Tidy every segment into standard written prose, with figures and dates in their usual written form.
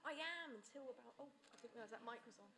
I am until about, oh, I didn't realise that mic was on.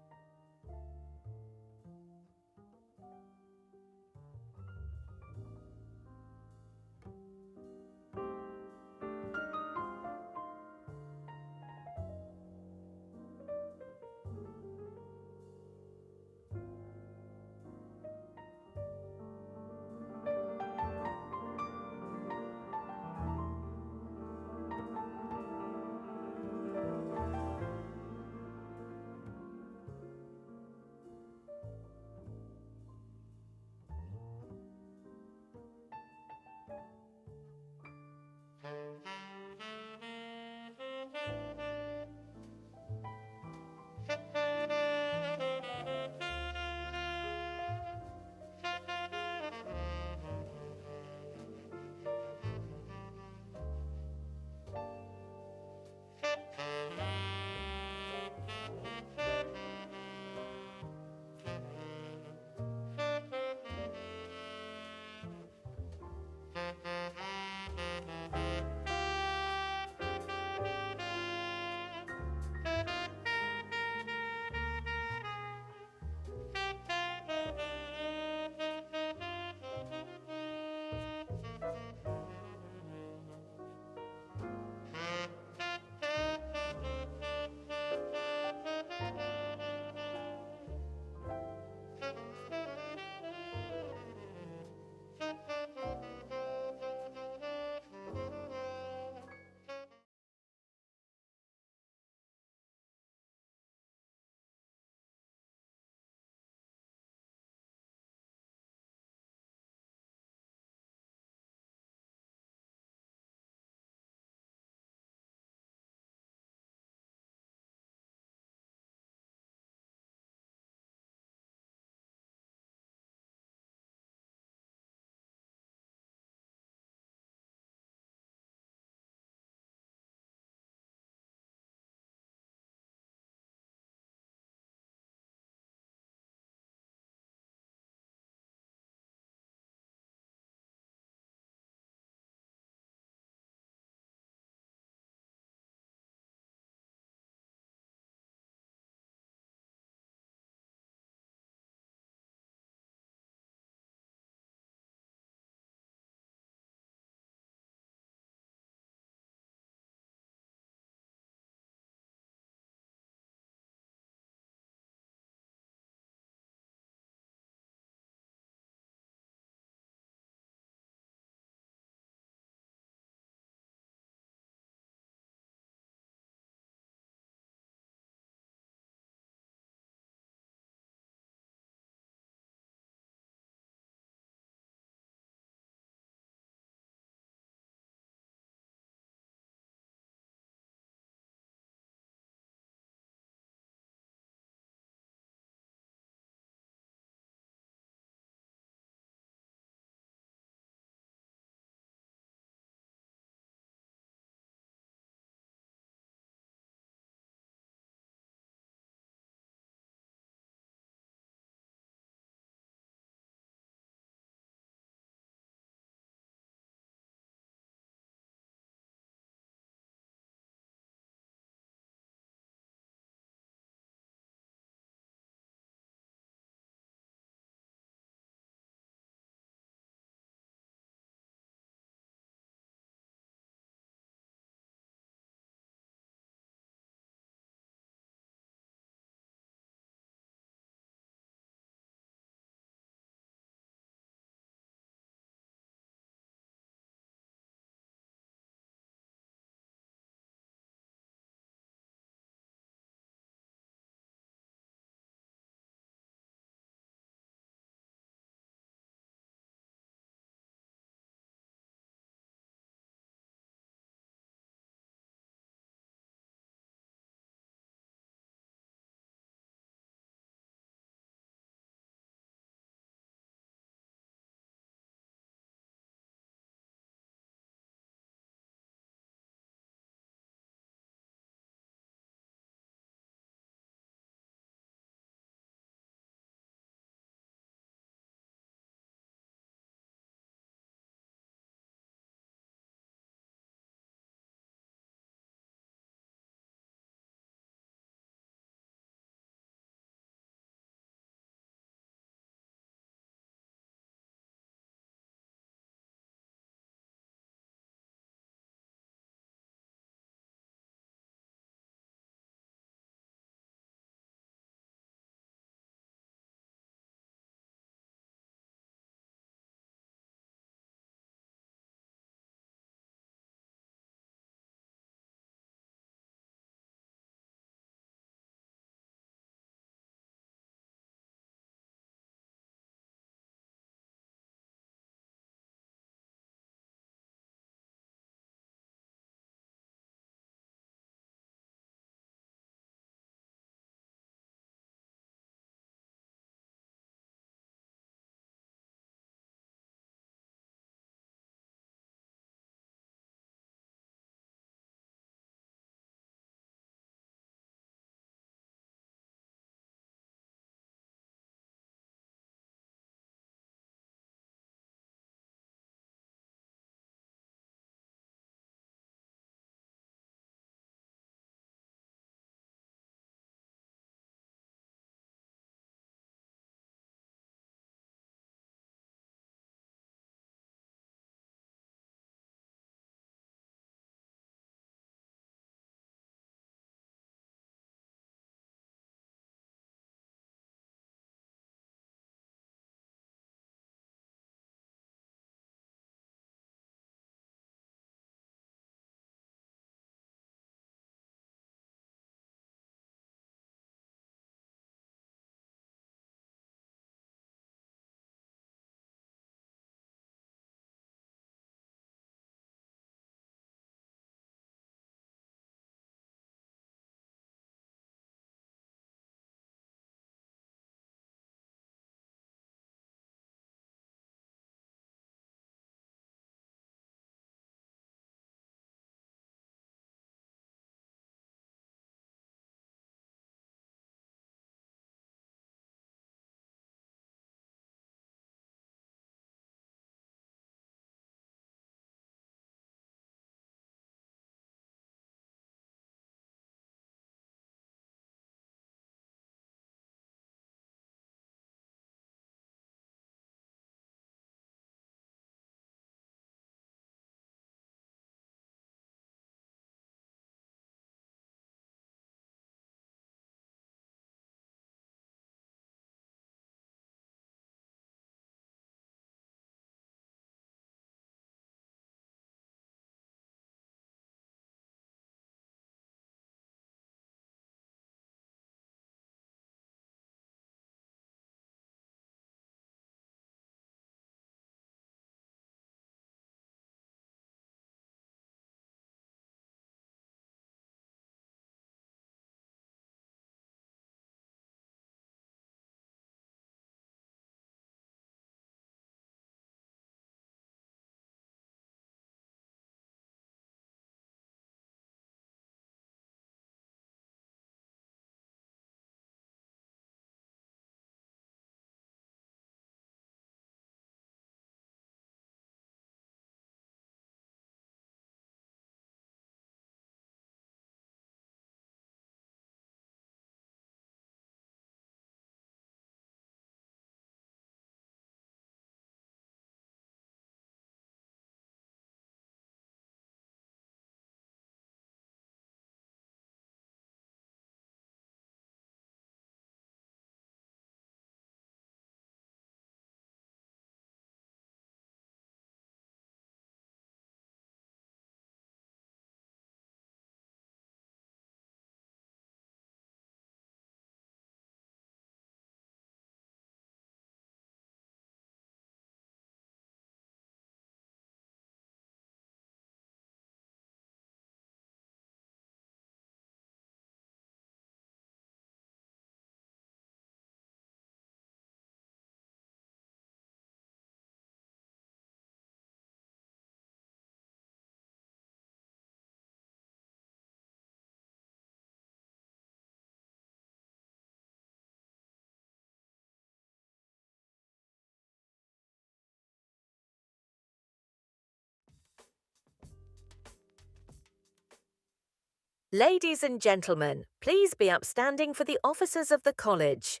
Ladies and gentlemen, please be upstanding for the officers of the college.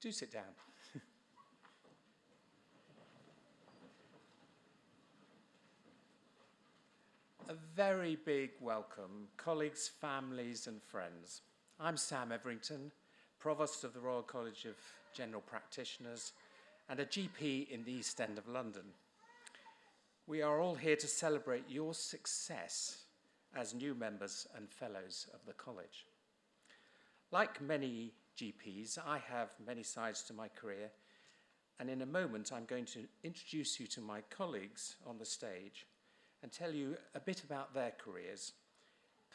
Do sit down. A very big welcome, colleagues, families and friends. I'm Sam Everington, Provost of the Royal College of General Practitioners and a GP in the East End of London. We are all here to celebrate your success as new members and fellows of the college. Like many GPs, I have many sides to my career, and in a moment I'm going to introduce you to my colleagues on the stage and tell you a bit about their careers.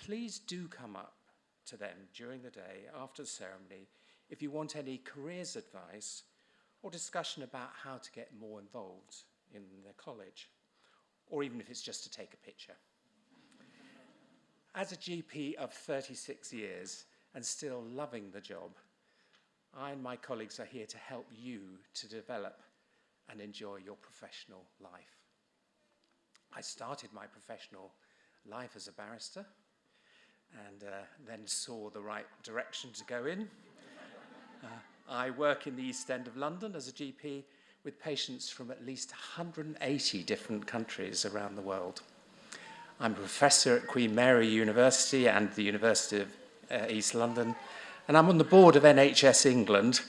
Please do come up to them during the day after the ceremony if you want any careers advice or discussion about how to get more involved in the college, or even if it's just to take a picture. As a GP of 36 years and still loving the job, I and my colleagues are here to help you to develop and enjoy your professional life. I started my professional life as a barrister and then saw the right direction to go in. I work in the East End of London as a GP with patients from at least 180 different countries around the world. I'm a professor at Queen Mary University and the University of East London, and I'm on the board of NHS England,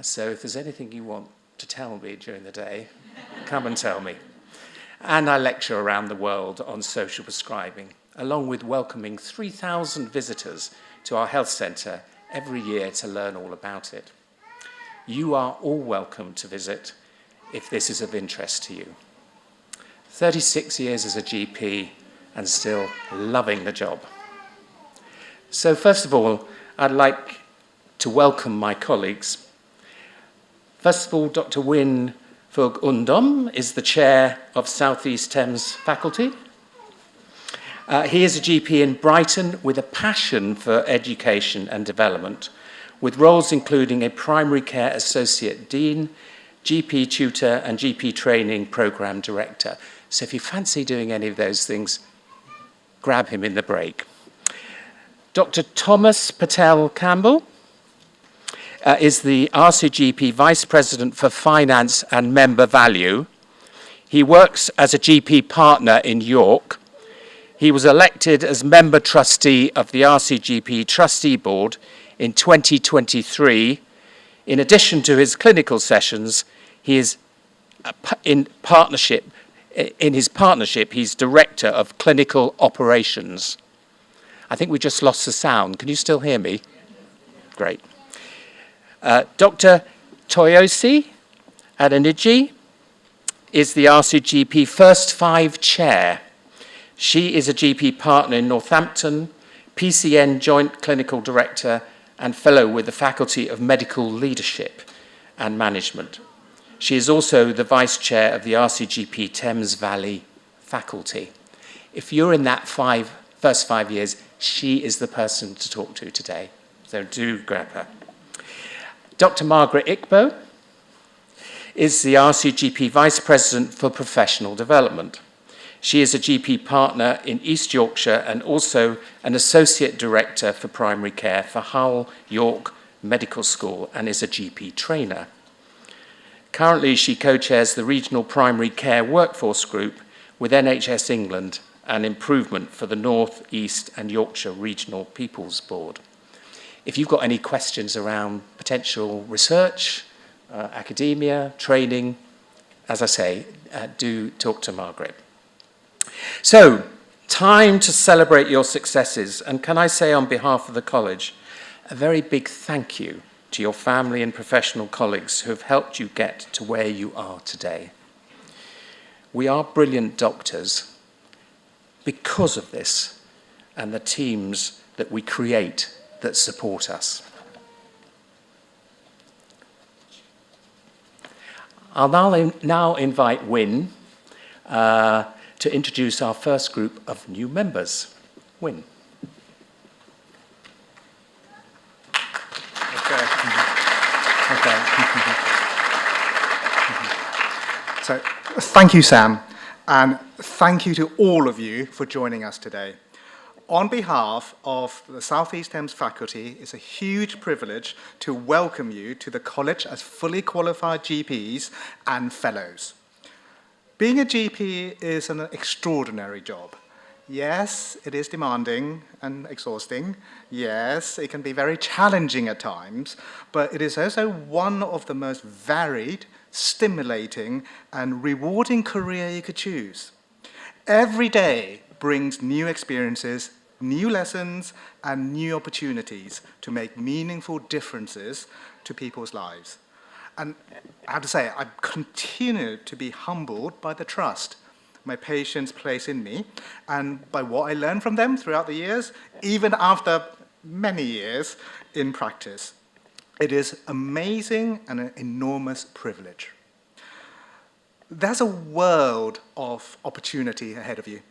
so if there's anything you want to tell me during the day, come and tell me. And I lecture around the world on social prescribing, along with welcoming 3,000 visitors to our health centre every year to learn all about it. You are all welcome to visit if this is of interest to you. 36 years as a GP and still loving the job. So first of all, I'd like to welcome my colleagues. First of all, Dr. Wyn Fwg Undom is the chair of South East Thames faculty. He is a GP in Brighton with a passion for education and development, with roles including a primary care associate dean, GP tutor and GP training programme director. So if you fancy doing any of those things, grab him in the break. Dr. Thomas Patel Campbell is the RCGP Vice President for Finance and Member Value. He works as a GP partner in York. He was elected as member trustee of the RCGP Trustee Board in 2023. In addition to his clinical sessions, he is in his partnership, he's Director of Clinical Operations. I think we just lost the sound. Can you still hear me? Great. Dr. Toyosi Adeniji is the RCGP First Five Chair. She is a GP partner in Northampton, PCN Joint Clinical Director and Fellow with the Faculty of Medical Leadership and Management. She is also the Vice Chair of the RCGP Thames Valley faculty. If you're in that first 5 years, she is the person to talk to today, so do grab her. Dr. Margaret Iqbo is the RCGP Vice President for Professional Development. She is a GP partner in East Yorkshire and also an Associate Director for Primary Care for Hull York Medical School and is a GP trainer. Currently, she co-chairs the Regional Primary Care Workforce Group with NHS England and Improvement for the North, East and Yorkshire Regional People's Board. If you've got any questions around potential research, academia, training, as I say, do talk to Margaret. So, time to celebrate your successes, and can I say on behalf of the college, a very big thank you to your family and professional colleagues who have helped you get to where you are today. We are brilliant doctors because of this and the teams that we create that support us. I'll now invite Wynne to introduce our first group of new members. Wynne. Okay. So, thank you, Sam, and thank you to all of you for joining us today. On behalf of the South East Thames faculty, it's a huge privilege to welcome you to the college as fully qualified GPs and fellows. Being a GP is an extraordinary job. Yes, it is demanding and exhausting. Yes, it can be very challenging at times, but it is also one of the most varied, stimulating, and rewarding career you could choose. Every day brings new experiences, new lessons, and new opportunities to make meaningful differences to people's lives. And I have to say, I continue to be humbled by the trust my patients place in me and by what I learn from them throughout the years, even after many years in practice. It is amazing and an enormous privilege. There's a world of opportunity ahead of you.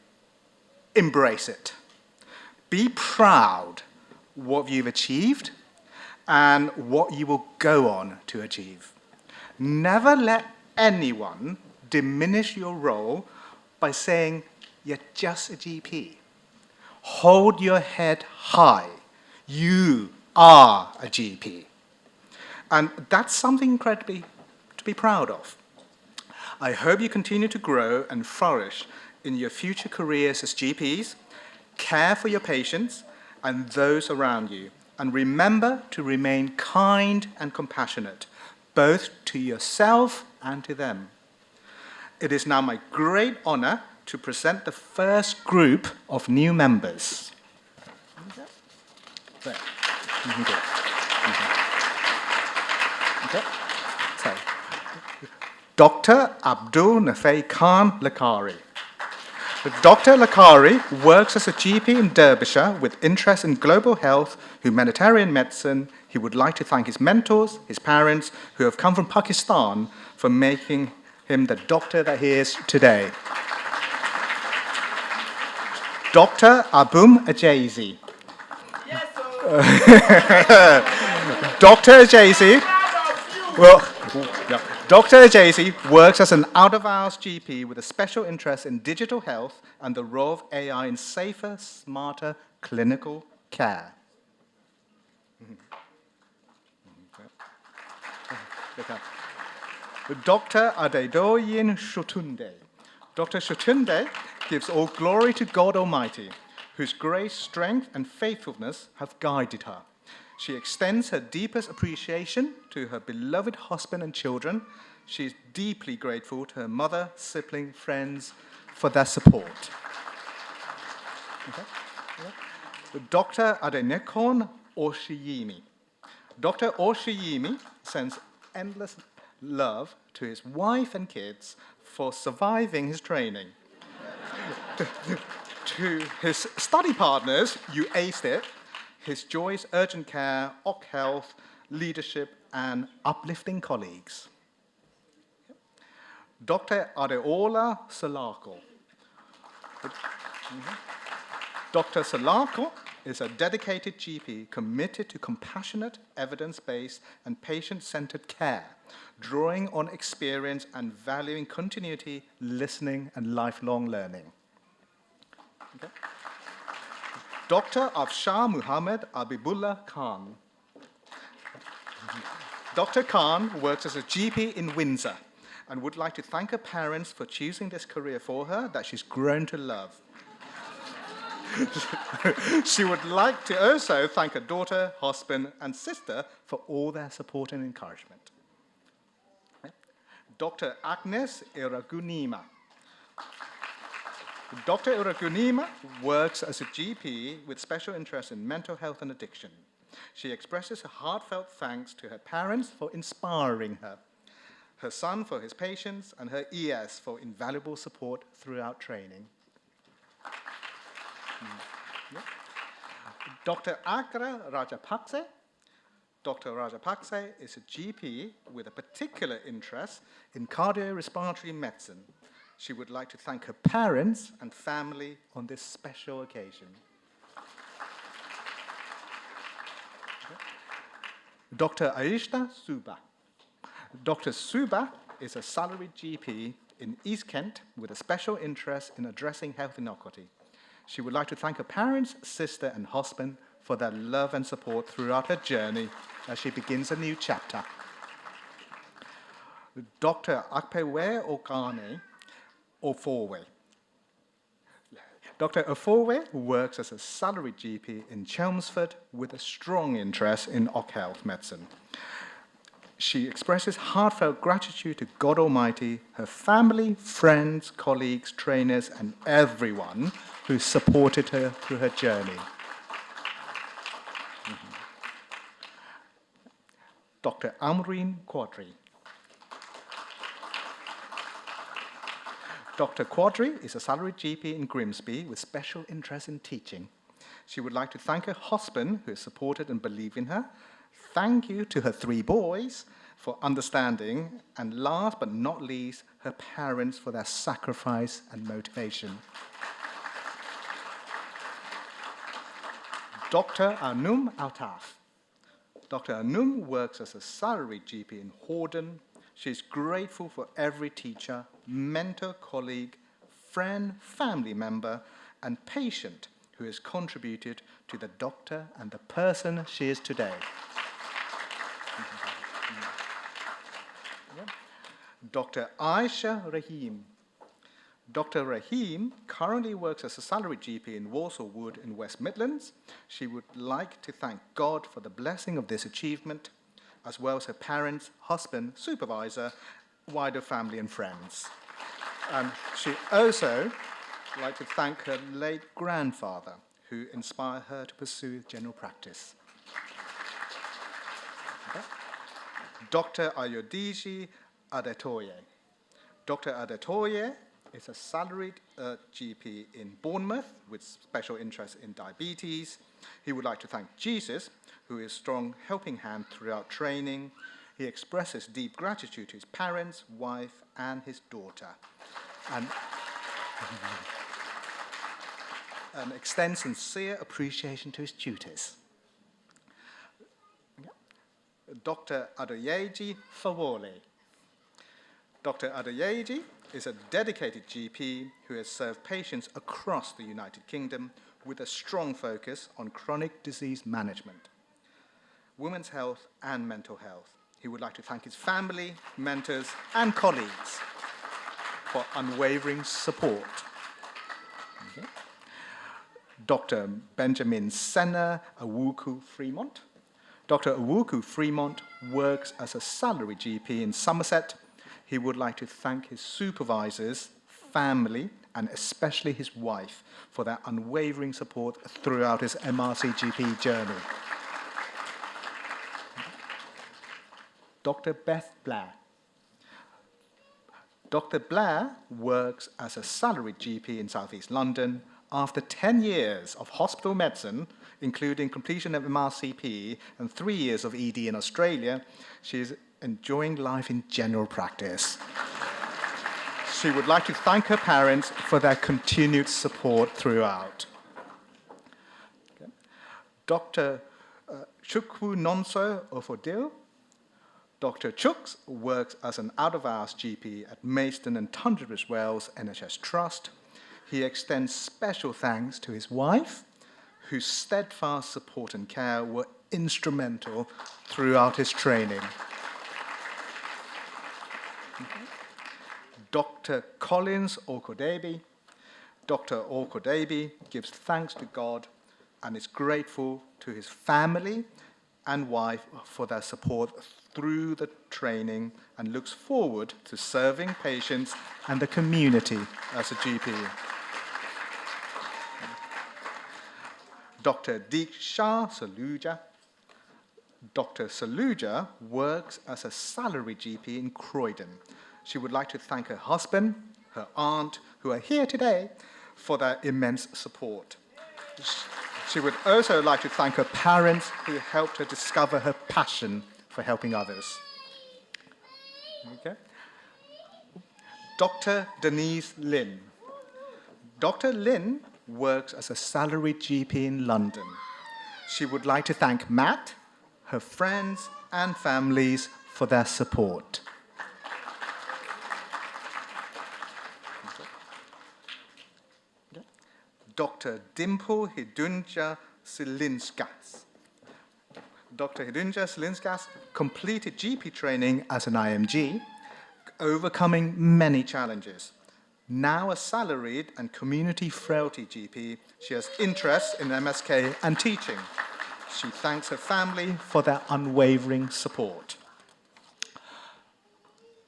Embrace it. Be proud what you've achieved and what you will go on to achieve. Never let anyone diminish your role by saying you're just a GP. Hold your head high. You are a GP. And that's something incredibly to be proud of. I hope you continue to grow and flourish in your future careers as GPs, care for your patients and those around you, and remember to remain kind and compassionate, both to yourself and to them. It is now my great honor to present the first group of new members. There. Okay. So, Dr. Abdul Nafay Khan Lakari. Dr. Lakari works as a GP in Derbyshire with interest in global health, humanitarian medicine. He would like to thank his mentors, his parents, who have come from Pakistan, for making him the doctor that he is today. Dr. Abum Ajazi. Yes, Dr. Ajazi. Dr. Ajazi works as an out-of-hours GP with a special interest in digital health and the role of AI in safer, smarter clinical care. Dr. Adedoyin Shotunde. Dr. Shotunde gives all glory to God Almighty, whose grace, strength, and faithfulness have guided her. She extends her deepest appreciation to her beloved husband and children. She is deeply grateful to her mother, sibling, friends for their support. Okay. Dr. Adenekon Oshiyimi. Dr. Oshiyimi sends endless love to his wife and kids for surviving his training. To his study partners, you aced it. His joys, urgent care, OC health, leadership, and uplifting colleagues. Dr. Adeola Salako. Dr. Salako is a dedicated GP committed to compassionate, evidence-based, and patient-centered care, drawing on experience and valuing continuity, listening, and lifelong learning. Okay. Dr. Afshar Muhammad Abibullah Khan. Dr. Khan works as a GP in Windsor and would like to thank her parents for choosing this career for her that she's grown to love. She would like to also thank her daughter, husband, and sister for all their support and encouragement. Dr. Agnes Iragunima. Dr. Iragunima works as a GP with special interest in mental health and addiction. She expresses her heartfelt thanks to her parents for inspiring her, her son for his patience, and her ES for invaluable support throughout training. Yeah. Dr. Agra Rajapakse. Dr. Rajapakse is a GP with a particular interest in cardiorespiratory medicine. She would like to thank her parents and family on this special occasion. Dr. Aishta Suba. Dr. Suba is a salaried GP in East Kent with a special interest in addressing health inequity. She would like to thank her parents, sister, and husband for their love and support throughout her journey as she begins a new chapter. Dr. Akpewe Okane Ofowe. Dr. Ofowe works as a salaried GP in Chelmsford with a strong interest in health medicine. She expresses heartfelt gratitude to God Almighty, her family, friends, colleagues, trainers, and everyone who supported her through her journey. Dr. Amreen Quadri. Dr. Quadri is a salaried GP in Grimsby with special interest in teaching. She would like to thank her husband, who has supported and believed in her. Thank you to her 3 boys for understanding, and last but not least, her parents for their sacrifice and motivation. Dr. Anum Altaf. Dr. Anum works as a salaried GP in Hordern. She is grateful for every teacher, mentor, colleague, friend, family member, and patient who has contributed to the doctor and the person she is today. Dr. Aisha Rahim. Dr. Rahim currently works as a salaried GP in Walsall Wood in West Midlands. She would like to thank God for the blessing of this achievement, as well as her parents, husband, supervisor, wider family and friends. She also would like to thank her late grandfather, who inspired her to pursue general practice. Okay. Dr. Ayodiji Adetoye. Dr. Adetoye is a salaried GP in Bournemouth with special interest in diabetes. He would like to thank Jesus, who is a strong helping hand throughout training. He expresses deep gratitude to his parents, wife, and his daughter, and extends sincere appreciation to his tutors. Dr. Adoyeji Fawole. Dr. Adoyeji is a dedicated GP who has served patients across the United Kingdom with a strong focus on chronic disease management, women's health, and mental health. He would like to thank his family, mentors, and colleagues for unwavering support. Okay. Dr. Benjamin Senna Awuku Fremont. Dr. Awuku Fremont works as a salaried GP in Somerset. He would like to thank his supervisors, family, and especially his wife for their unwavering support throughout his MRCGP journey. Dr. Beth Blair. Dr. Blair works as a salaried GP in South East London. After 10 years of hospital medicine, including completion of MRCP and 3 years of ED in Australia, she is enjoying life in general practice. She would like to thank her parents for their continued support throughout. Okay. Dr. Chukwu Nonso Ofodil. Dr. Chooks works as an out-of-hours GP at Maidstone and Tunbridge Wells NHS Trust. he extends special thanks to his wife, whose steadfast support and care were instrumental throughout his training. Dr. Collins Okodebi. Dr. Okodebi gives thanks to God and is grateful to his family and wife for their support through the training and looks forward to serving patients and the community as a GP. Dr. Diksha Saluja. Dr. Saluja works as a salaried GP in Croydon. She would like to thank her husband, her aunt, who are here today, for their immense support. She would also like to thank her parents who helped her discover her passion for helping others. Okay. Dr. Denise Lin. Dr. Lin works as a salaried GP in London. She would like to thank Matt, her friends and families for their support. Dr. Dimple Hidunja Silinskas. Dr. Hidunja Silinskas completed GP training as an IMG, overcoming many challenges. Now a salaried and community frailty GP, she has interests in MSK and teaching. She thanks her family for their unwavering support.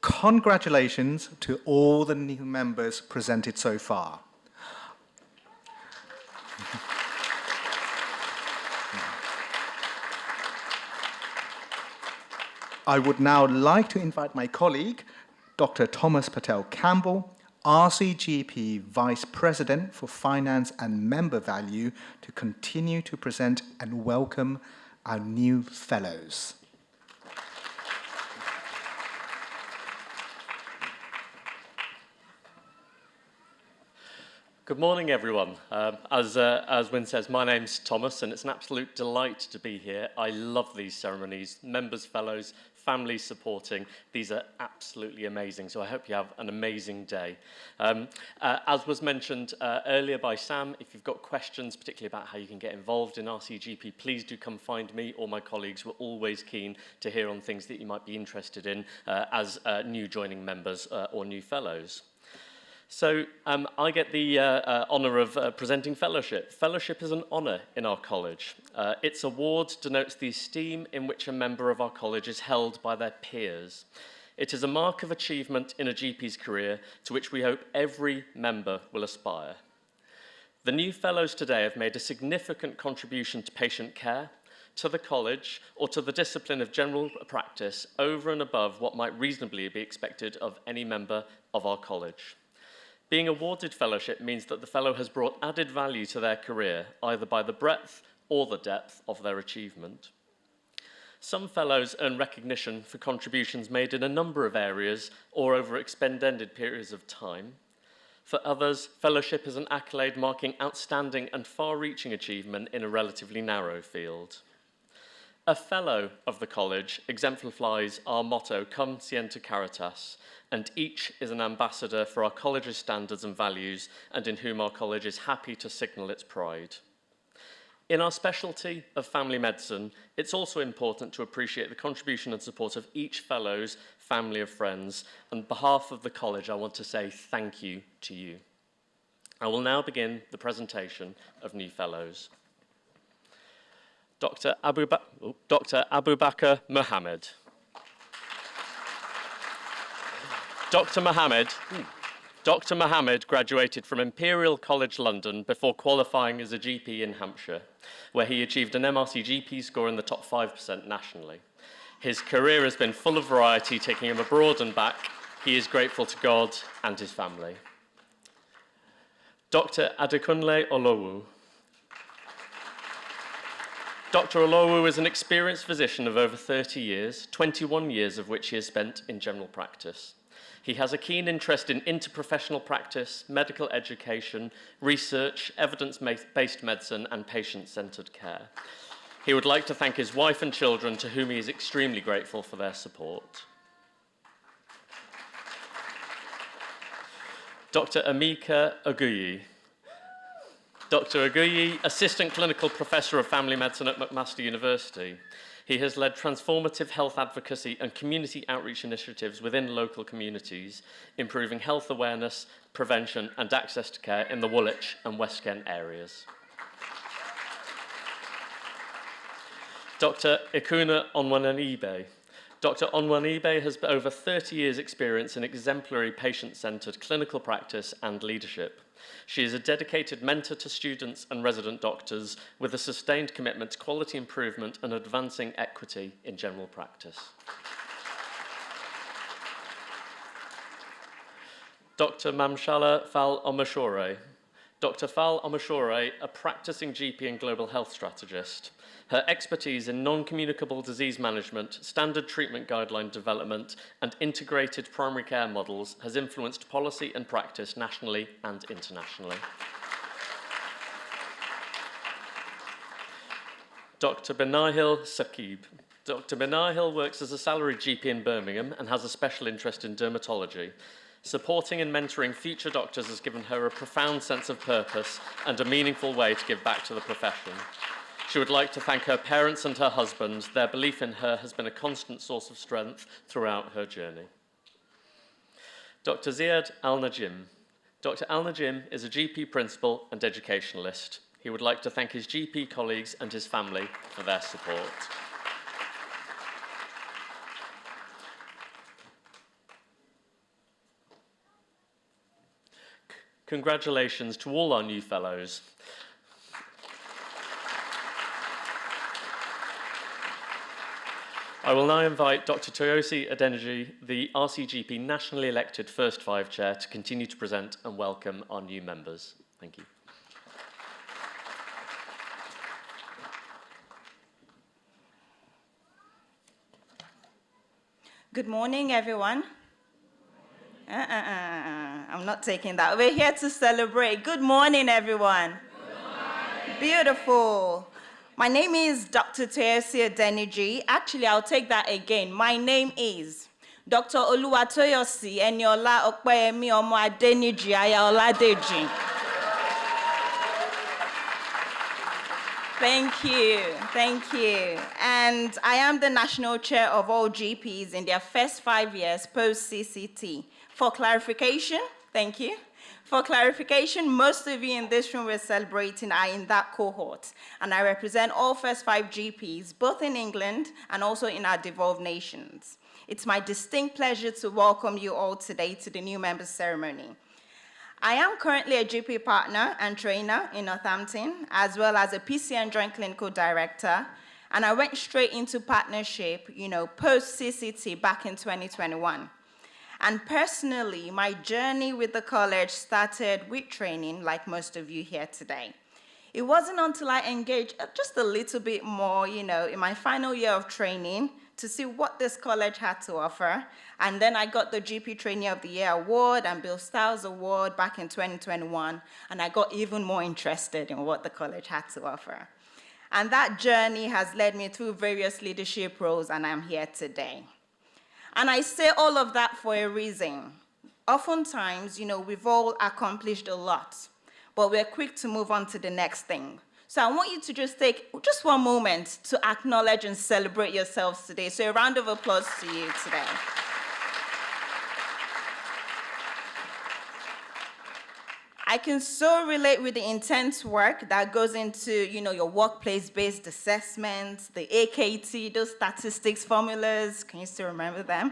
Congratulations to all the new members presented so far. I would now like to invite my colleague, Dr. Thomas Patel Campbell, RCGP Vice President for Finance and Member Value, to continue to present and welcome our new fellows. Good morning, everyone. As Wynne says, my name's Thomas, and it's an absolute delight to be here. I love these ceremonies, members, fellows, families supporting. These are absolutely amazing, so I hope you have an amazing day. As was mentioned earlier by Sam, if you've got questions, particularly about how you can get involved in RCGP, please do come find me or my colleagues. We're always keen to hear on things that you might be interested in as new joining members or new fellows. So I get the honour of presenting fellowship. Fellowship is an honour in our college. Its award denotes the esteem in which a member of our college is held by their peers. It is a mark of achievement in a GP's career to which we hope every member will aspire. The new fellows today have made a significant contribution to patient care, to the college, or to the discipline of general practice over and above what might reasonably be expected of any member of our college. Being awarded fellowship means that the fellow has brought added value to their career, either by the breadth or the depth of their achievement. Some fellows earn recognition for contributions made in a number of areas or over extended periods of time. For others, fellowship is an accolade marking outstanding and far-reaching achievement in a relatively narrow field. A fellow of the college exemplifies our motto, Cum Sienta Caritas, and each is an ambassador for our college's standards and values, and in whom our college is happy to signal its pride. In our specialty of family medicine, it's also important to appreciate the contribution and support of each fellow's family of friends. On behalf of the college, I want to say thank you to you. I will now begin the presentation of new fellows. Dr. Abu Bakr Mohammed. Dr. Mohammed graduated from Imperial College London before qualifying as a GP in Hampshire, where he achieved an MRCGP score in the top 5% nationally. His career has been full of variety, taking him abroad and back. He is grateful to God and his family. Dr. Adekunle Olowu. Dr. Olowu is an experienced physician of over 30 years, 21 years of which he has spent in general practice. He has a keen interest in interprofessional practice, medical education, research, evidence-based medicine, and patient-centered care. He would like to thank his wife and children, to whom he is extremely grateful for their support. Dr. Amika Oguyi. Dr. Oguyi, Assistant Clinical Professor of Family Medicine at McMaster University. He has led transformative health advocacy and community outreach initiatives within local communities, improving health awareness, prevention and access to care in the Woolwich and West Kent areas. Dr. Ikuna Onwanibe. Dr. Onwanibe has over 30 years' experience in exemplary patient-centred clinical practice and leadership. She is a dedicated mentor to students and resident doctors with a sustained commitment to quality improvement and advancing equity in general practice. Dr. Mamshala Fal Omashore. Dr. Fal Omashore, a practicing GP and global health strategist. Her expertise in non-communicable disease management, standard treatment guideline development, and integrated primary care models has influenced policy and practice nationally and internationally. Dr. Benahil Saqib. Dr. Benahil works as a salaried GP in Birmingham and has a special interest in dermatology. Supporting and mentoring future doctors has given her a profound sense of purpose and a meaningful way to give back to the profession. She would like to thank her parents and her husband. Their belief in her has been a constant source of strength throughout her journey. Dr. Ziad Al-Najim. Dr. Al-Najim is a GP principal and educationalist. He would like to thank his GP colleagues and his family for their support. Congratulations to all our new fellows. I will now invite Dr. Toyosi Adeniji, the RCGP nationally elected First Five Chair, to continue to present and welcome our new members. Thank you. Good morning, everyone. I'm not taking that. We're here to celebrate. Good morning, everyone. Good morning. Beautiful. My name is Dr. Toyosi Adeniji. Actually, I'll take that again. My name is Dr. Oluwatoyosi Eniola Okpeyemi Omo Adeniji Aya Oladeji. Thank you, thank you. And I am the National Chair of all GPs in their first 5 years post-CCT. For clarification, thank you. For clarification, most of you in this room we're celebrating are in that cohort. And I represent all first 5 GPs, both in England and also in our devolved nations. It's my distinct pleasure to welcome you all today to the new members ceremony. I am currently a GP partner and trainer in Northampton, as well as a PCN Joint Clinical Director, and I went straight into partnership, post-CCT back in 2021. And personally, my journey with the college started with training, like most of you here today. It wasn't until I engaged just a little bit more, in my final year of training to see what this college had to offer. And then I got the GP Trainee of the Year award and Bill Stiles Award back in 2021. And I got even more interested in what the college had to offer. And that journey has led me through various leadership roles, and I'm here today. And I say all of that for a reason. Oftentimes, we've all accomplished a lot, but we're quick to move on to the next thing. So I want you to just take just one moment to acknowledge and celebrate yourselves today. So a round of applause to you today. I can so relate with the intense work that goes into, your workplace-based assessments, the AKT, those statistics formulas, can you still remember them?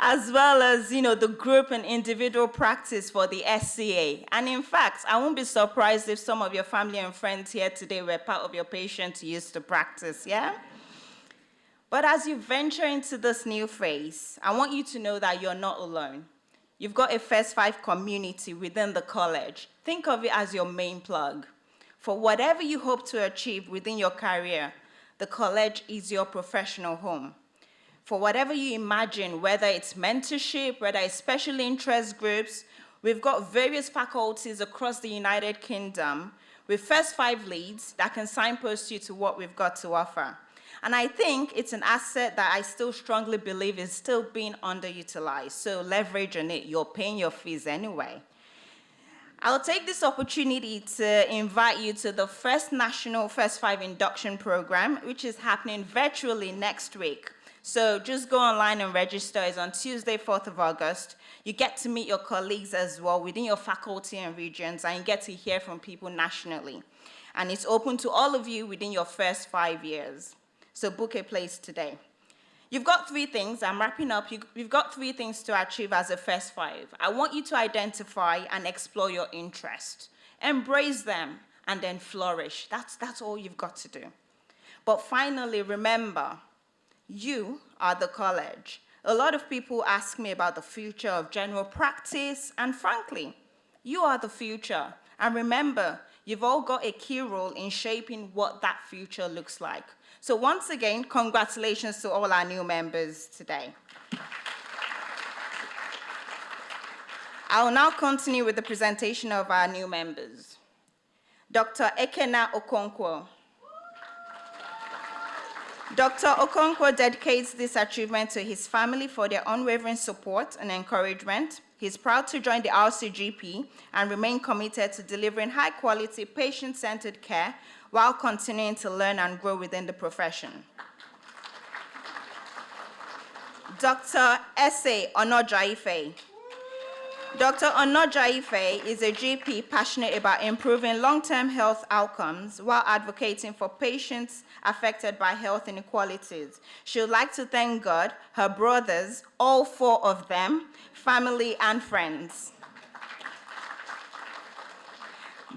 As well as, the group and individual practice for the SCA. And in fact, I won't be surprised if some of your family and friends here today were part of your patients who used to practice, yeah? But as you venture into this new phase, I want you to know that you're not alone. You've got a First Five community within the college. Think of it as your main plug. For whatever you hope to achieve within your career, the college is your professional home. For whatever you imagine, whether it's mentorship, whether it's special interest groups, we've got various faculties across the United Kingdom with First Five leads that can signpost you to what we've got to offer. And I think it's an asset that I still strongly believe is still being underutilized. So leverage on it. You're paying your fees anyway. I'll take this opportunity to invite you to the first national First 5 induction program, which is happening virtually next week. So just go online and register. It's on Tuesday, 4th of August. You get to meet your colleagues as well within your faculty and regions, and you get to hear from people nationally. And it's open to all of you within your first 5 years. So book a place today. You've got 3 things, I'm wrapping up. You've got 3 things to achieve as a first 5. I want you to identify and explore your interests. Embrace them and then flourish. That's all you've got to do. But finally, remember, you are the college. A lot of people ask me about the future of general practice, and frankly, you are the future. And remember, you've all got a key role in shaping what that future looks like. So once again, congratulations to all our new members today. I will now continue with the presentation of our new members. Dr. Ekena Okonkwo. Dr. Okonkwo dedicates this achievement to his family for their unwavering support and encouragement. He's proud to join the RCGP and remain committed to delivering high-quality, patient-centered care while continuing to learn and grow within the profession. Dr. Ese Onojaife. Dr. Onojaife is a GP passionate about improving long-term health outcomes while advocating for patients affected by health inequalities. She would like to thank God, her brothers, all 4 of them, family and friends.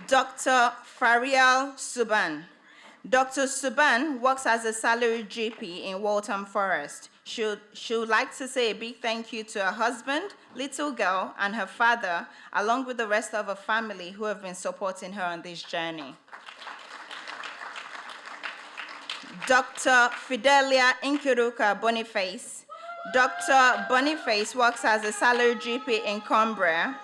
Dr. Farial Suban. Dr. Suban works as a salaried GP in Waltham Forest. She would like to say a big thank you to her husband, little girl, and her father, along with the rest of her family who have been supporting her on this journey. Dr. Fidelia Inkiruka Boniface. Dr. Boniface works as a salaried GP in Cumbria.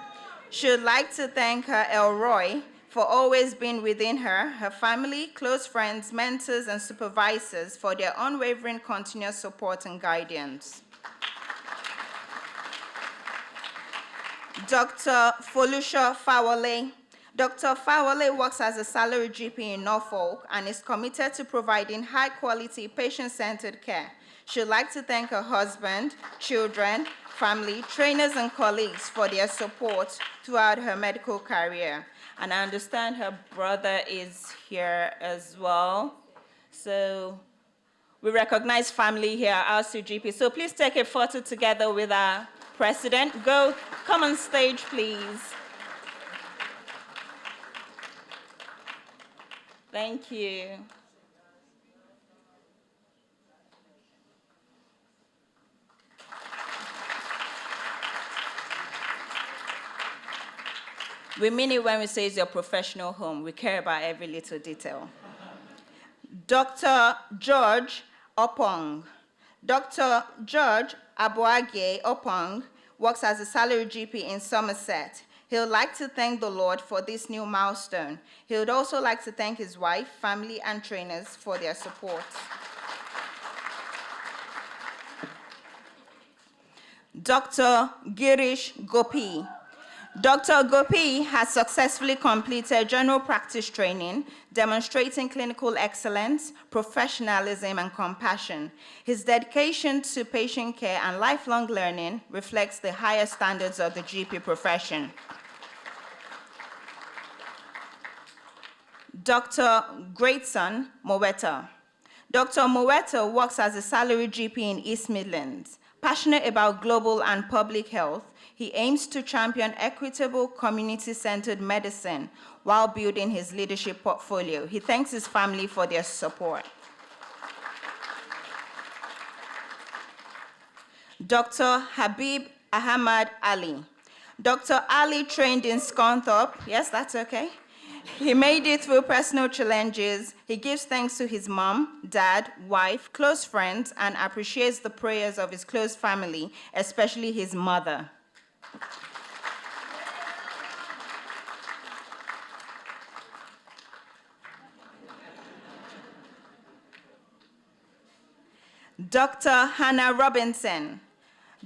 She would like to thank her Elroy for always being within her, her family, close friends, mentors, and supervisors for their unwavering continuous support and guidance. Dr. Folusha Fawale. Dr. Fawale works as a salaried GP in Norfolk and is committed to providing high-quality, patient-centered care. She would like to thank her husband, children, family, trainers, and colleagues for their support throughout her medical career. And I understand her brother is here as well. So we recognize family here at RCGP. So please take a photo together with our president. Come on stage, please. Thank you. We mean it when we say it's your professional home. We care about every little detail. Dr. George Opong. Dr. George Abuage Opong works as a salaried GP in Somerset. He would like to thank the Lord for this new milestone. He would also like to thank his wife, family, and trainers for their support. Dr. Girish Gopi. Dr. Gopi has successfully completed general practice training, demonstrating clinical excellence, professionalism, and compassion. His dedication to patient care and lifelong learning reflects the higher standards of the GP profession. Dr. Greatson Moweta. Dr. Moweta works as a salaried GP in East Midlands. Passionate about global and public health, he aims to champion equitable, community-centered medicine while building his leadership portfolio. He thanks his family for their support. Dr. Habib Ahmad Ali. Dr. Ali trained in Scunthorpe. Yes, that's okay. He made it through personal challenges. He gives thanks to his mom, dad, wife, close friends, and appreciates the prayers of his close family, especially his mother. Dr. Hannah Robinson.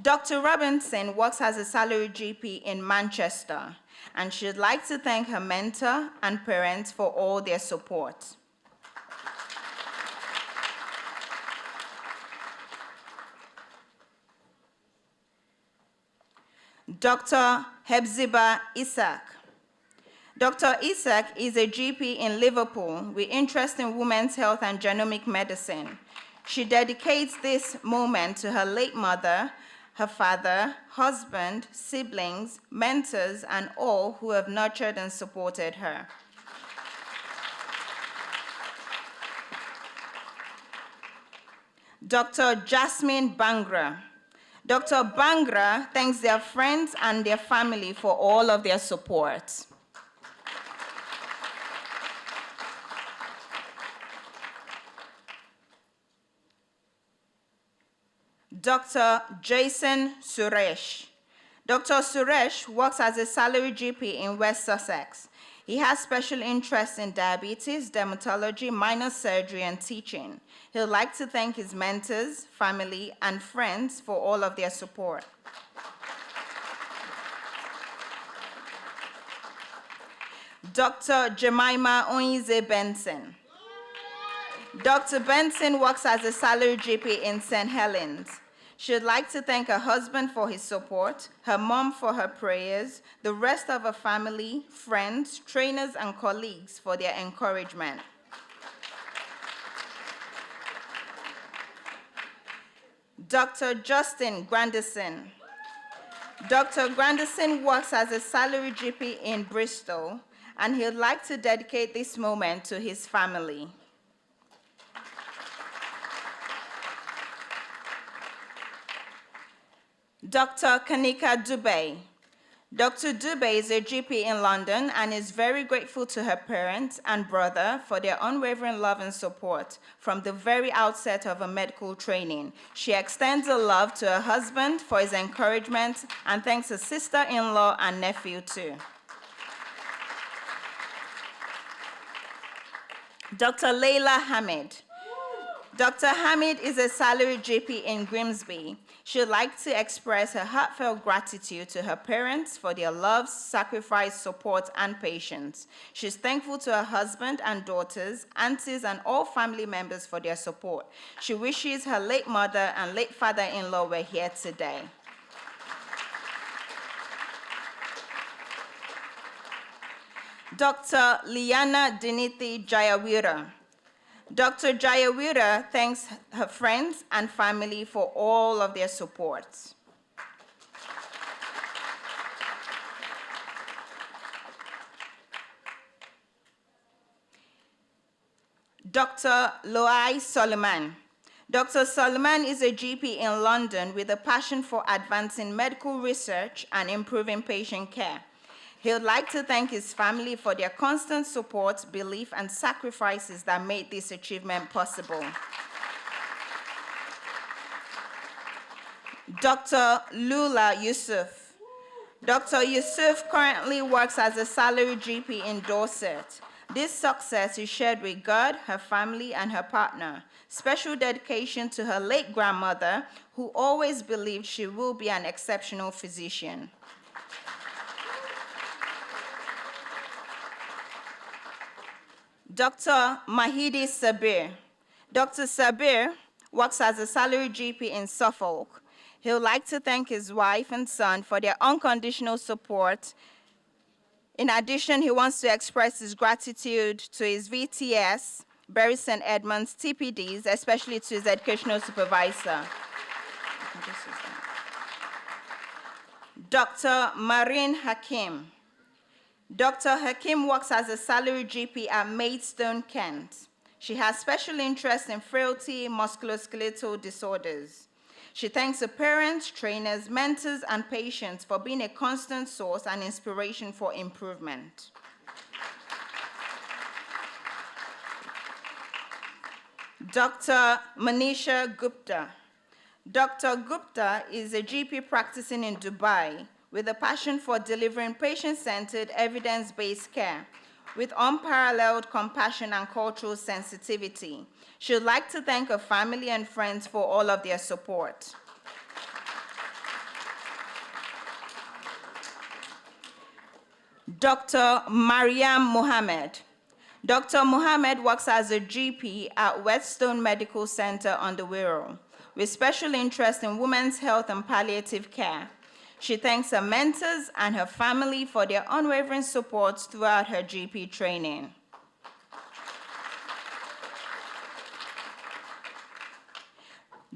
Dr. Robinson works as a salaried GP in Manchester, and she'd like to thank her mentor and parents for all their support. Dr. Hebziba Isaac. Dr. Isaac is a GP in Liverpool with interest in women's health and genomic medicine. She dedicates this moment to her late mother, her father, husband, siblings, mentors, and all who have nurtured and supported her. Dr. Jasmine Bangra. Dr. Bangra thanks their friends and their family for all of their support. Dr. Jason Suresh. Dr. Suresh works as a salaried GP in West Sussex. He has special interests in diabetes, dermatology, minor surgery, and teaching. He'd like to thank his mentors, family, and friends for all of their support. Dr. Jemima Onyize Benson. Dr. Benson works as a salaried GP in St. Helens. She'd like to thank her husband for his support, her mom for her prayers, the rest of her family, friends, trainers, and colleagues for their encouragement. Dr. Justin Grandison. Dr. Grandison works as a salaried GP in Bristol, and he'd like to dedicate this moment to his family. Dr. Kanika Dubey. Dr. Dubey is a GP in London and is very grateful to her parents and brother for their unwavering love and support from the very outset of her medical training. She extends her love to her husband for his encouragement and thanks her sister-in-law and nephew too. Dr. Leila Hamid. Dr. Hamid is a salaried GP in Grimsby. She'd like to express her heartfelt gratitude to her parents for their love, sacrifice, support, and patience. She's thankful to her husband and daughters, aunties, and all family members for their support. She wishes her late mother and late father-in-law were here today. Dr. Liana Dinithi Jayawira. Dr. Jayawira thanks her friends and family for all of their support. Dr. Loai Solomon. Dr. Solomon is a GP in London with a passion for advancing medical research and improving patient care. He would like to thank his family for their constant support, belief, and sacrifices that made this achievement possible. Dr. Lula Yusuf. Dr. Yusuf currently works as a salaried GP in Dorset. This success is shared with God, her family, and her partner. Special dedication to her late grandmother, who always believed she will be an exceptional physician. Dr. Mahidi Sabir. Dr. Sabir works as a salaried GP in Suffolk. He would like to thank his wife and son for their unconditional support. In addition, he wants to express his gratitude to his VTS, Bury St. Edmunds, TPDs, especially to his educational supervisor. Dr. Marin Hakim. Dr. Hakim works as a salaried GP at Maidstone, Kent. She has special interest in frailty, musculoskeletal disorders. She thanks her parents, trainers, mentors, and patients for being a constant source and inspiration for improvement. Dr. Manisha Gupta. Dr. Gupta is a GP practicing in Dubai with a passion for delivering patient-centered, evidence-based care. with unparalleled compassion and cultural sensitivity. She would like to thank her family and friends for all of their support. Dr. Mariam Mohammed. Dr. Mohammed works as a GP at Whetstone Medical Center on the Wirral, with special interest in women's health and palliative care. She thanks her mentors and her family for their unwavering support throughout her GP training.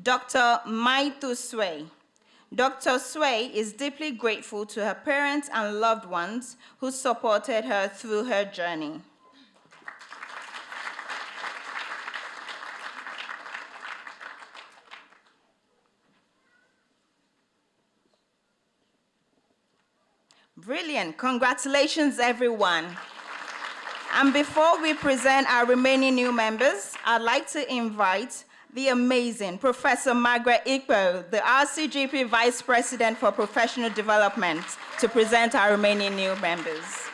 Dr. Maitu Sway. Dr. Sway is deeply grateful to her parents and loved ones who supported her through her journey. Brilliant. Congratulations, everyone. And before we present our remaining new members, I'd like to invite the amazing Professor Margaret Ikpo, the RCGP Vice President for Professional Development, to present our remaining new members.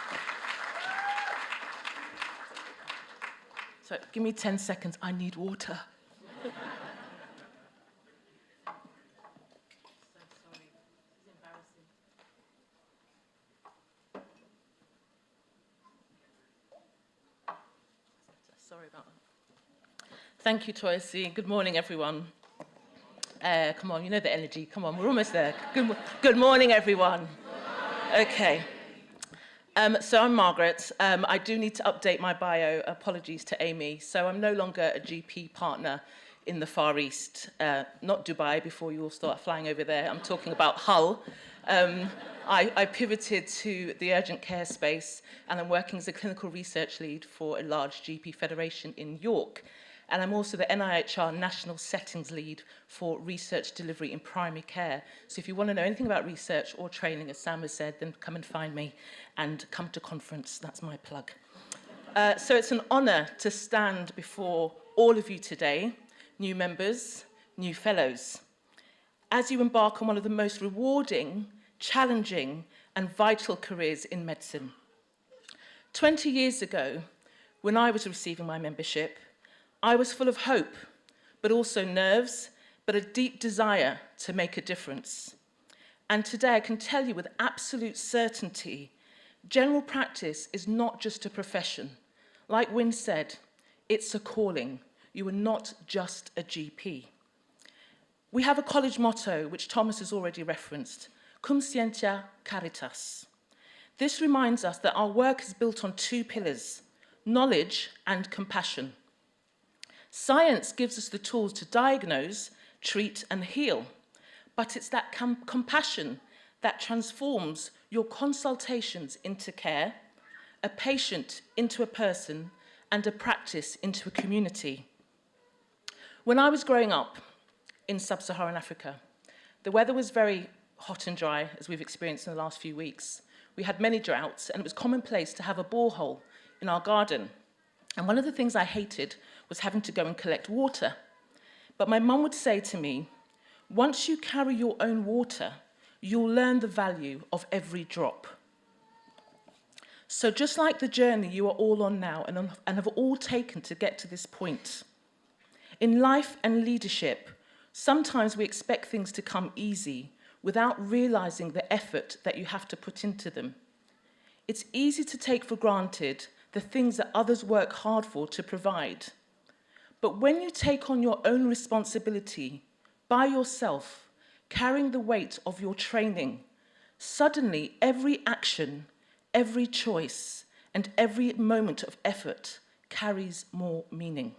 So give me 10 seconds, I need water. Sorry about that. Thank you, Toysi. Good morning, everyone. Come on, you know the energy. Come on, we're almost there. Good morning, everyone. Okay. So I'm Margaret. I do need to update my bio. Apologies to Amy. So I'm no longer a GP partner in the Far East, not Dubai, before you all start flying over there. I'm talking about Hull. I pivoted to the urgent care space, and I'm working as a clinical research lead for a large GP federation in York. And I'm also the NIHR National Settings Lead for Research Delivery in Primary Care. So if you want to know anything about research or training, as Sam has said, then come and find me and come to conference. That's my plug. So it's an honour to stand before all of you today, new members, new fellows, as you embark on one of the most rewarding, challenging, and vital careers in medicine. 20 years ago, when I was receiving my membership, I was full of hope, but also nerves, but a deep desire to make a difference. And today I can tell you with absolute certainty, general practice is not just a profession. Like Wynne said, it's a calling. You are not just a GP. We have a college motto, which Thomas has already referenced, Cum Scientia Caritas. This reminds us that our work is built on two pillars, knowledge and compassion. Science gives us the tools to diagnose, treat, and heal, but it's that compassion that transforms your consultations into care, a patient into a person, and a practice into a community. When I was growing up in sub-Saharan Africa, the weather was very hot and dry, as we've experienced in the last few weeks. We had many droughts, and it was commonplace to have a borehole in our garden. And one of the things I hated was having to go and collect water. But my mum would say to me, once you carry your own water, you'll learn the value of every drop. So just like the journey you are all on now and have all taken to get to this point, in life and leadership, sometimes we expect things to come easy without realizing the effort that you have to put into them. It's easy to take for granted the things that others work hard for to provide. But when you take on your own responsibility by yourself, carrying the weight of your training, suddenly every action, every choice, and every moment of effort carries more meaning.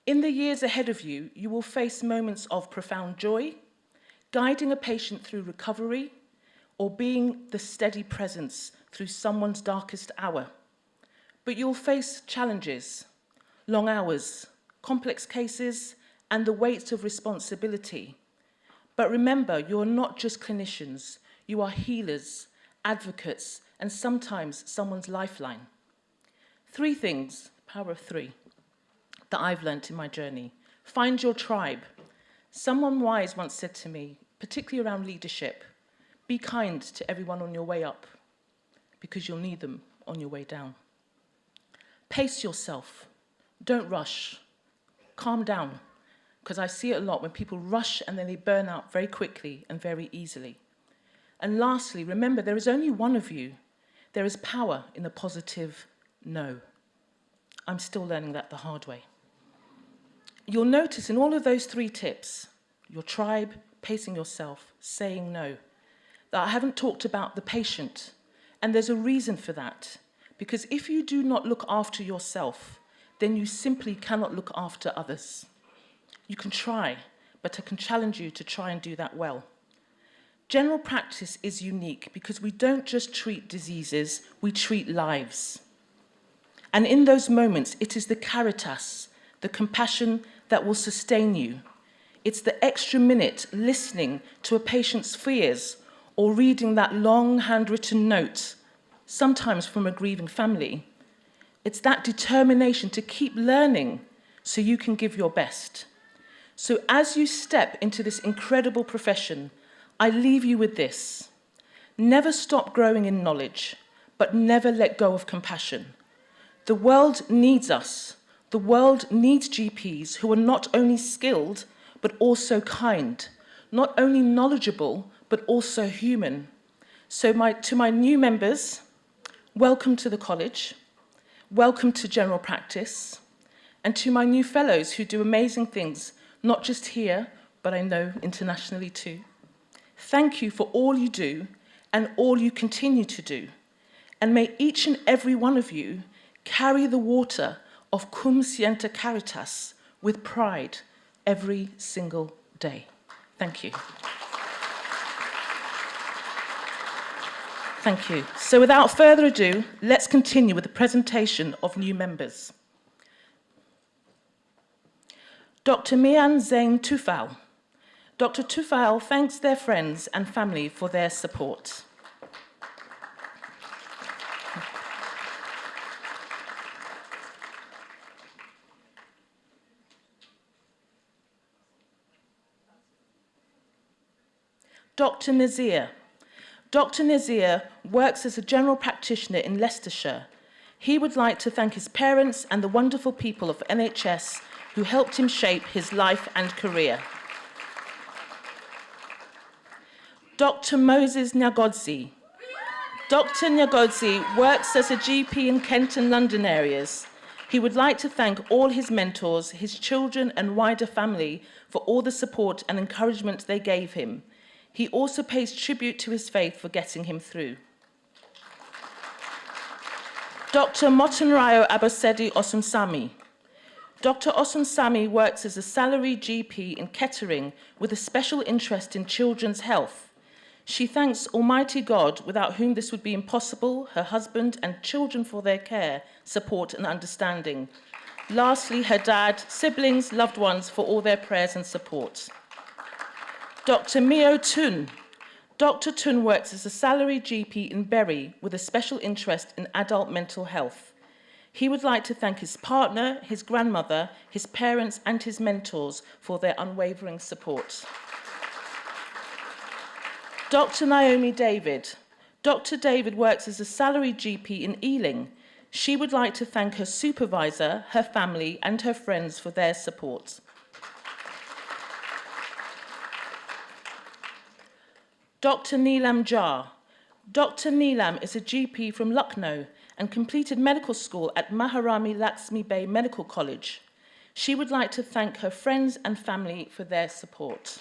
In the years ahead of you, you will face moments of profound joy, guiding a patient through recovery, or being the steady presence through someone's darkest hour. But you'll face challenges, long hours, complex cases, and the weight of responsibility. But remember, you're not just clinicians, you are healers, advocates, and sometimes someone's lifeline. 3 things, power of 3, that I've learned in my journey. Find your tribe. Someone wise once said to me, particularly around leadership, be kind to everyone on your way up, because you'll need them on your way down. Pace yourself. Don't rush. Calm down, because I see it a lot when people rush and then they burn out very quickly and very easily. And lastly, remember, there is only one of you. There is power in a positive no. I'm still learning that the hard way. You'll notice in all of those 3 tips, your tribe, pacing yourself, saying no, that I haven't talked about the patient. And there's a reason for that. Because if you do not look after yourself, then you simply cannot look after others. You can try, but I can challenge you to try and do that well. General practice is unique because we don't just treat diseases, we treat lives. And in those moments, it is the caritas, the compassion that will sustain you. It's the extra minute listening to a patient's fears or reading that long handwritten note, sometimes from a grieving family. It's that determination to keep learning so you can give your best. So as you step into this incredible profession, I leave you with this. Never stop growing in knowledge, but never let go of compassion. The world needs us. The world needs GPs who are not only skilled, but also kind, not only knowledgeable, but also human. So to my new members, welcome to the college, welcome to general practice, and to my new fellows who do amazing things, not just here, but I know internationally too. Thank you for all you do and all you continue to do. And may each and every one of you carry the water of Cum Sienta Caritas with pride every single day. Thank you. Thank you. So without further ado, let's continue with the presentation of new members. Dr. Mian Zain Tufal. Dr. Tufal thanks their friends and family for their support. Dr. Nazir. Dr. Nazir works as a general practitioner in Leicestershire. He would like to thank his parents and the wonderful people of NHS who helped him shape his life and career. Dr. Moses Nyagodzi. Dr. Nyagodzi works as a GP in Kent and London areas. He would like to thank all his mentors, his children and wider family for all the support and encouragement they gave him. He also pays tribute to his faith for getting him through. Dr. Motunrayo Abosedi Osunsami. Dr. Osunsami works as a salaried GP in Kettering with a special interest in children's health. She thanks Almighty God, without whom this would be impossible, her husband and children for their care, support and understanding. Lastly, her dad, siblings, loved ones for all their prayers and support. Dr. Mio Tun. Dr. Tun works as a salaried GP in Bury with a special interest in adult mental health. He would like to thank his partner, his grandmother, his parents and his mentors for their unwavering support. Dr. Naomi David. Dr. David works as a salaried GP in Ealing. She would like to thank her supervisor, her family and her friends for their support. Dr. Neelam Jha. Dr. Neelam is a GP from Lucknow and completed medical school at Maharani Laxmi Bay Medical College. She would like to thank her friends and family for their support.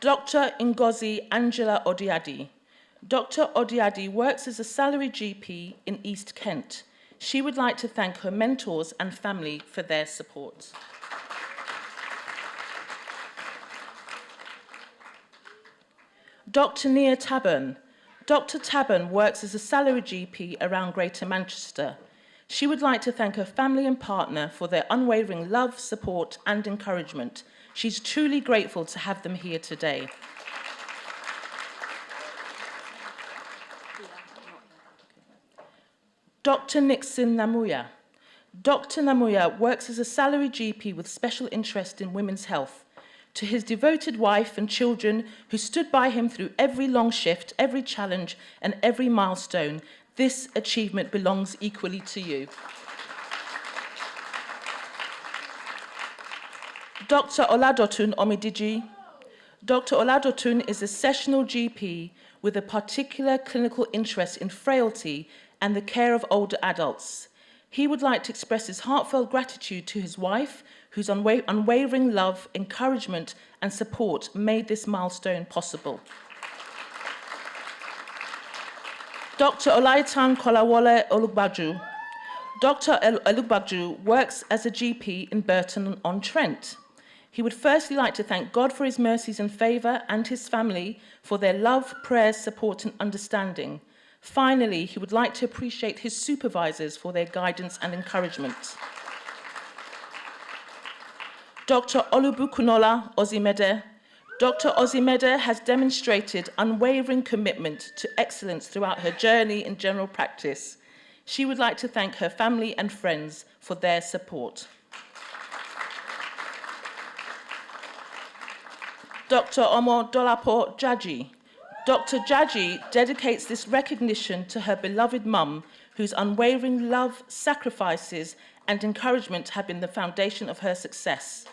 Dr. Ngozi Angela Odiadi. Dr. Odiadi works as a salaried GP in East Kent. She would like to thank her mentors and family for their support. Dr. Nia Taburn. Dr. Taburn works as a salaried GP around Greater Manchester. She would like to thank her family and partner for their unwavering love, support and encouragement. She's truly grateful to have them here today. Dr. Nixon Namuya. Dr. Namuya works as a salaried GP with special interest in women's health. to his devoted wife and children who stood by him through every long shift, every challenge, and every milestone, this achievement belongs equally to you. Dr. Oladotun Omidiji. Dr. Oladotun is a sessional GP with a particular clinical interest in frailty and the care of older adults. He would like to express his heartfelt gratitude to his wife, whose unwavering love, encouragement, and support made this milestone possible. Dr. Olaitan Kolawole Olugbaju. Dr. Olugbaju works as a GP in Burton-on-Trent. He would firstly like to thank God for his mercies and favour and his family for their love, prayers, support and understanding. Finally, he would like to appreciate his supervisors for their guidance and encouragement. Dr. Olubukunola Ozimede. Dr. Ozimede has demonstrated unwavering commitment to excellence throughout her journey in general practice. She would like to thank her family and friends for their support. Dr. Omo Dolapo Jaji. Dr. Jaji dedicates this recognition to her beloved mum, whose unwavering love, sacrifices, and encouragement have been the foundation of her success.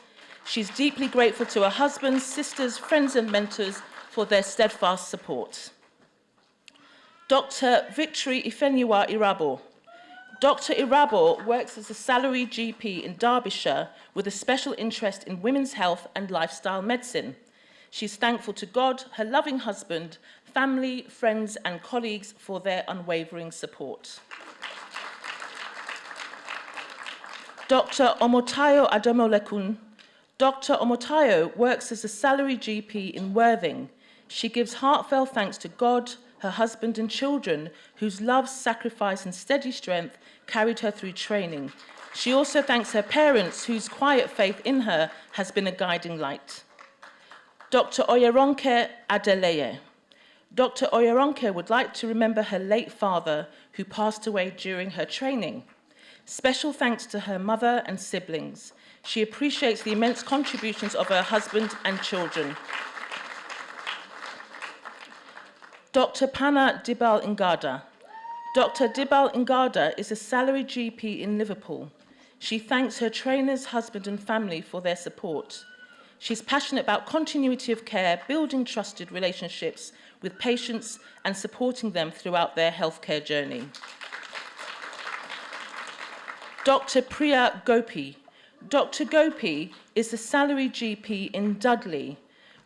She's deeply grateful to her husband, sisters, friends, and mentors for their steadfast support. Dr. Victory Ifenyuwa Irabo. Dr. Irabo works as a salaried GP in Derbyshire with a special interest in women's health and lifestyle medicine. She's thankful to God, her loving husband, family, friends, and colleagues for their unwavering support. Dr. Omotayo Adamolekun. Dr. Omotayo works as a salaried GP in Worthing. She gives heartfelt thanks to God, her husband, and children, whose love, sacrifice, and steady strength carried her through training. She also thanks her parents, whose quiet faith in her has been a guiding light. Dr. Oyeronke Adeleye. Dr. Oyeronke would like to remember her late father, who passed away during her training. Special thanks to her mother and siblings. She appreciates the immense contributions of her husband and children. Dr. Pana Dibal Ngada. Dr. Dibal Ngada is a salaried GP in Liverpool. She thanks her trainers, husband, and family for their support. She's passionate about continuity of care, building trusted relationships with patients and supporting them throughout their healthcare journey. Dr. Priya Gopi. Dr. Gopi is a salaried GP in Dudley,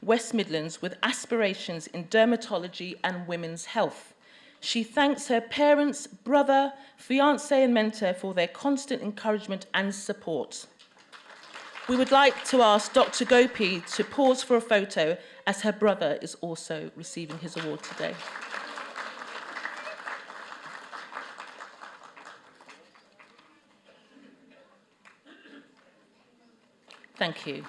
West Midlands, with aspirations in dermatology and women's health. She thanks her parents, brother, fiancé, and mentor for their constant encouragement and support. We would like to ask Dr. Gopi to pause for a photo as her brother is also receiving his award today. Thank you.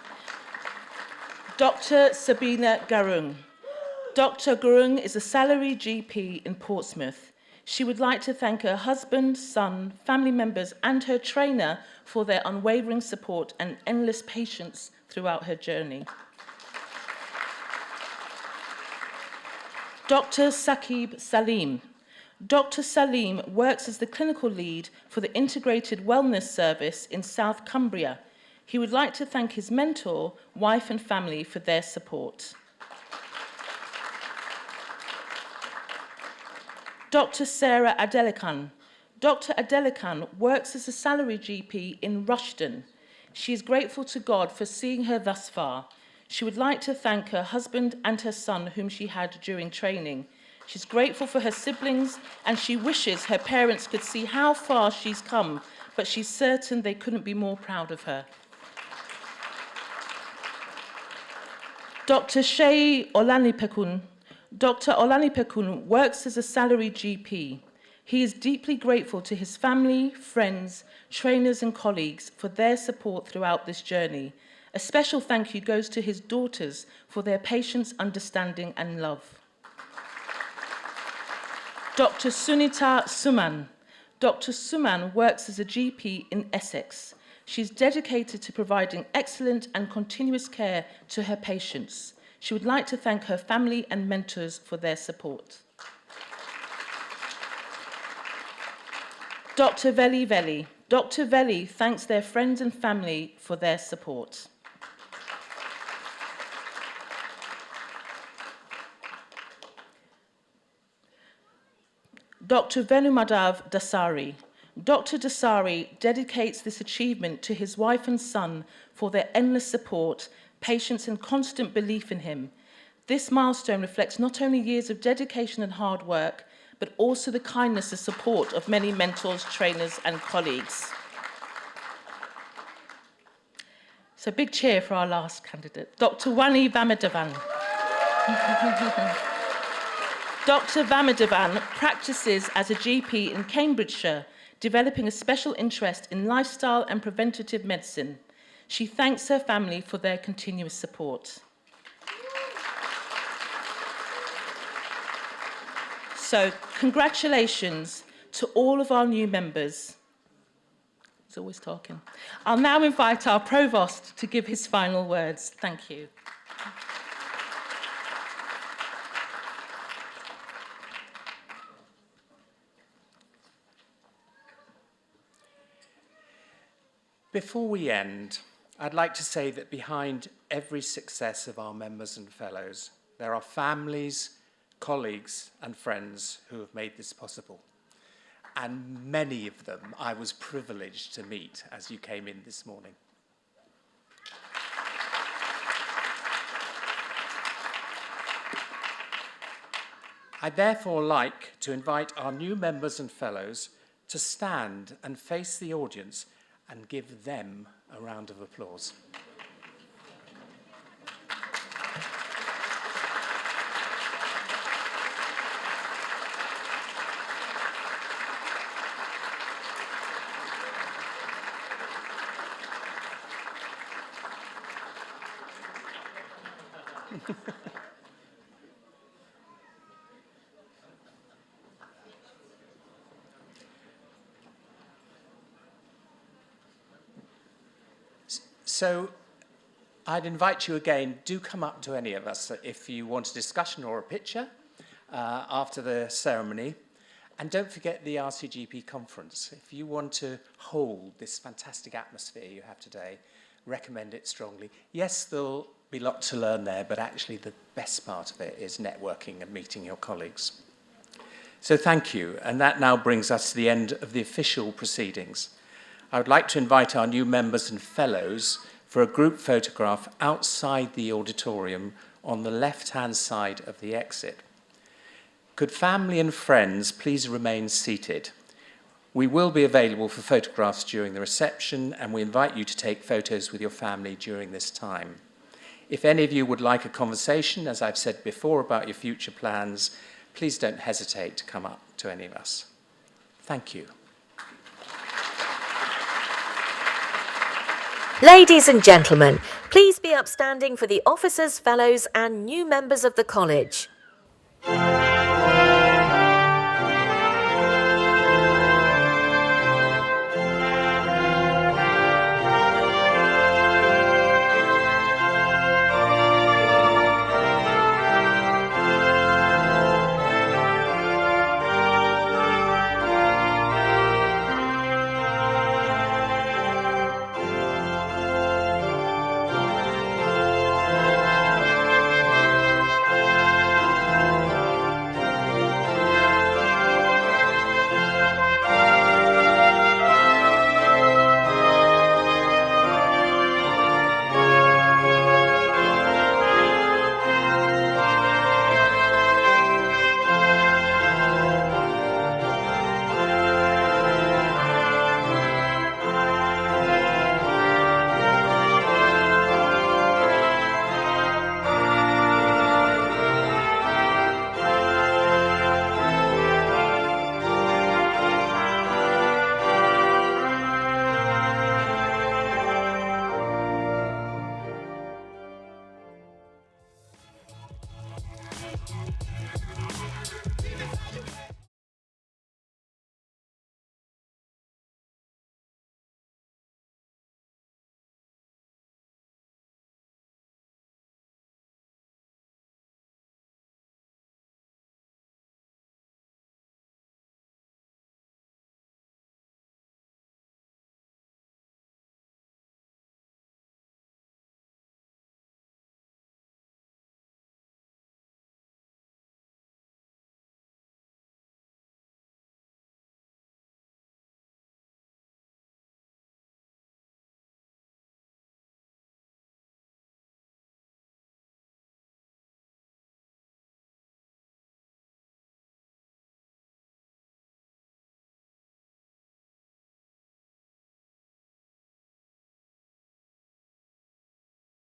Dr. Sabina Garung. Dr. Garung is a salaried GP in Portsmouth. She would like to thank her husband, son, family members, and her trainer for their unwavering support and endless patience throughout her journey. Dr. Saqib Salim. Dr. Salim works as the clinical lead for the Integrated Wellness Service in South Cumbria. He would like to thank his mentor, wife, and family for their support. Dr. Sarah Adelican. Dr. Adelican works as a salaried GP in Rushden. She is grateful to God for seeing her thus far. She would like to thank her husband and her son, whom she had during training. She's grateful for her siblings, and she wishes her parents could see how far she's come, but she's certain they couldn't be more proud of her. Dr. Shea Olanipekun. Dr. Olanipekun works as a salaried GP. He is deeply grateful to his family, friends, trainers, and colleagues for their support throughout this journey. A special thank you goes to his daughters for their patience, understanding, and love. Dr. Sunita Suman. Dr. Suman works as a GP in Essex. She's dedicated to providing excellent and continuous care to her patients. She would like to thank her family and mentors for their support. Dr. Veli Veli. Dr. Veli thanks their friends and family for their support. Dr. Venumadav Dasari. Dr. Dasari dedicates this achievement to his wife and son for their endless support, patience and constant belief in him. This milestone reflects not only years of dedication and hard work, but also the kindness and support of many mentors, trainers and colleagues. So big cheer for our last candidate, Dr. Wani Vamadavan. Dr. Vamadavan practices as a GP in Cambridgeshire, developing a special interest in lifestyle and preventative medicine. She thanks her family for their continuous support. So, congratulations to all of our new members. He's always talking. I'll now invite our Provost to give his final words. Thank you. Before we end, I'd like to say that behind every success of our members and fellows, there are families, colleagues and friends who have made this possible. And many of them I was privileged to meet as you came in this morning. I'd therefore like to invite our new members and fellows to stand and face the audience and give them a round of applause. So I'd invite you again, do come up to any of us if you want a discussion or a picture after the ceremony. And don't forget the RCGP conference. If you want to hold this fantastic atmosphere you have today, recommend it strongly. Yes, there'll be a lot to learn there, but actually the best part of it is networking and meeting your colleagues. So thank you, and that now brings us to the end of the official proceedings. I would like to invite our new members and fellows for a group photograph outside the auditorium on the left-hand side of the exit. Could family and friends please remain seated? We will be available for photographs during the reception, and we invite you to take photos with your family during this time. If any of you would like a conversation, as I've said before, about your future plans, please don't hesitate to come up to any of us. Thank you. Ladies and gentlemen, please be upstanding for the officers, fellows and new members of the college.